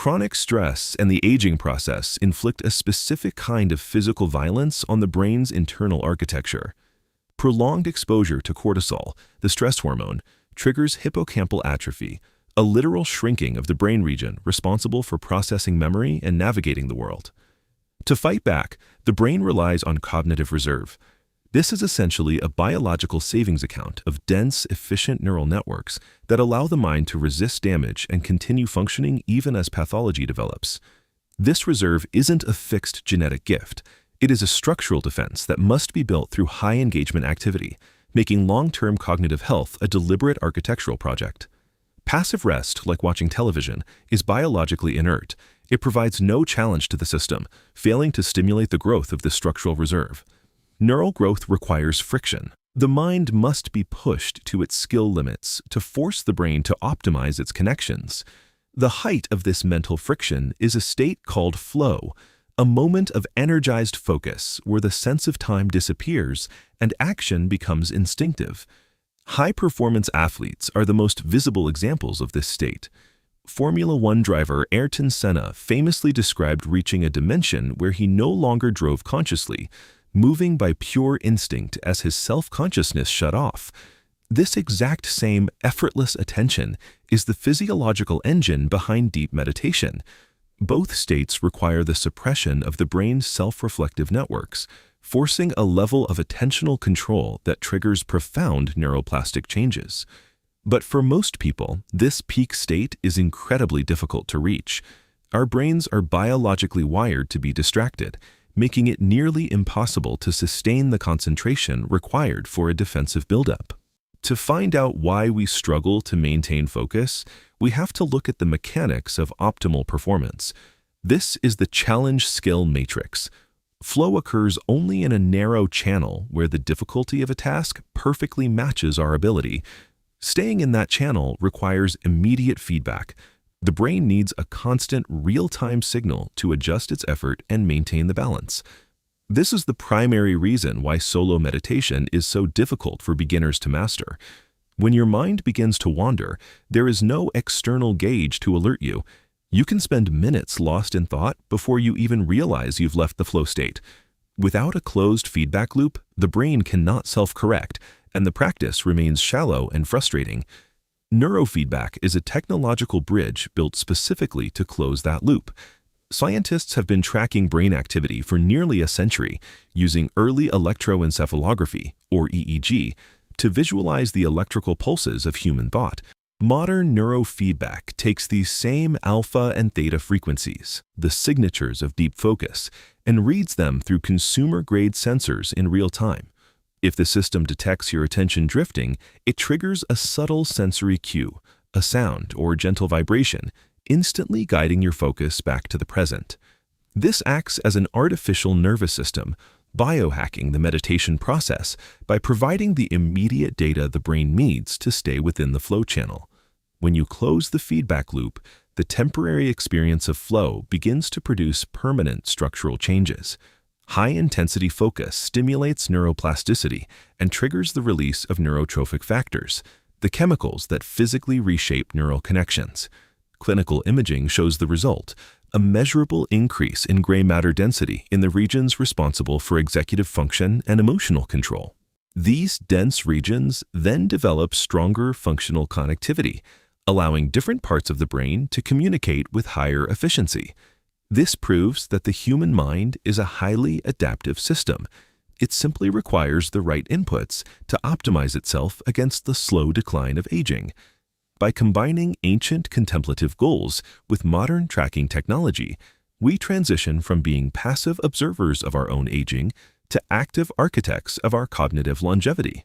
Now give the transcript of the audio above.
Chronic stress and the aging process inflict a specific kind of physical violence on the brain's internal architecture. Prolonged exposure to cortisol, the stress hormone, triggers hippocampal atrophy, a literal shrinking of the brain region responsible for processing memory and navigating the world. To fight back, the brain relies on cognitive reserve. This is essentially a biological savings account of dense, efficient neural networks that allow the mind to resist damage and continue functioning even as pathology develops. This reserve isn't a fixed genetic gift. It is a structural defense that must be built through high-engagement activity, making long-term cognitive health a deliberate architectural project. Passive rest, like watching television, is biologically inert. It provides no challenge to the system, failing to stimulate the growth of this structural reserve. Neural growth requires friction. The mind must be pushed to its skill limits to force the brain to optimize its connections. The height of this mental friction is a state called flow, a moment of energized focus where the sense of time disappears and action becomes instinctive. High-performance athletes are the most visible examples of this state. Formula One driver Ayrton Senna famously described reaching a dimension where he no longer drove consciously, moving by pure instinct as his self-consciousness shut off. This exact same effortless attention is the physiological engine behind deep meditation. Both states require the suppression of the brain's self-reflective networks, forcing a level of attentional control that triggers profound neuroplastic changes. But for most people, this peak state is incredibly difficult to reach. Our brains are biologically wired to be distracted, making it nearly impossible to sustain the concentration required for a defensive buildup. To find out why we struggle to maintain focus, we have to look at the mechanics of optimal performance. This is the challenge skill matrix. Flow occurs only in a narrow channel where the difficulty of a task perfectly matches our ability. Staying in that channel requires immediate feedback. The brain needs a constant, real-time signal to adjust its effort and maintain the balance. This is the primary reason why solo meditation is so difficult for beginners to master. When your mind begins to wander, there is no external gauge to alert you. You can spend minutes lost in thought before you even realize you've left the flow state. Without a closed feedback loop, the brain cannot self-correct, and the practice remains shallow and frustrating. Neurofeedback is a technological bridge built specifically to close that loop. Scientists have been tracking brain activity for nearly a century, using early electroencephalography, or EEG, to visualize the electrical pulses of human thought. Modern neurofeedback takes these same alpha and theta frequencies, the signatures of deep focus, and reads them through consumer-grade sensors in real time. If the system detects your attention drifting, it triggers a subtle sensory cue, a sound or gentle vibration, instantly guiding your focus back to the present. This acts as an artificial nervous system, biohacking the meditation process by providing the immediate data the brain needs to stay within the flow channel. When you close the feedback loop, the temporary experience of flow begins to produce permanent structural changes. High-intensity focus stimulates neuroplasticity and triggers the release of neurotrophic factors, the chemicals that physically reshape neural connections. Clinical imaging shows the result, a measurable increase in gray matter density in the regions responsible for executive function and emotional control. These dense regions then develop stronger functional connectivity, allowing different parts of the brain to communicate with higher efficiency. This proves that the human mind is a highly adaptive system. It simply requires the right inputs to optimize itself against the slow decline of aging. By combining ancient contemplative goals with modern tracking technology, we transition from being passive observers of our own aging to active architects of our cognitive longevity.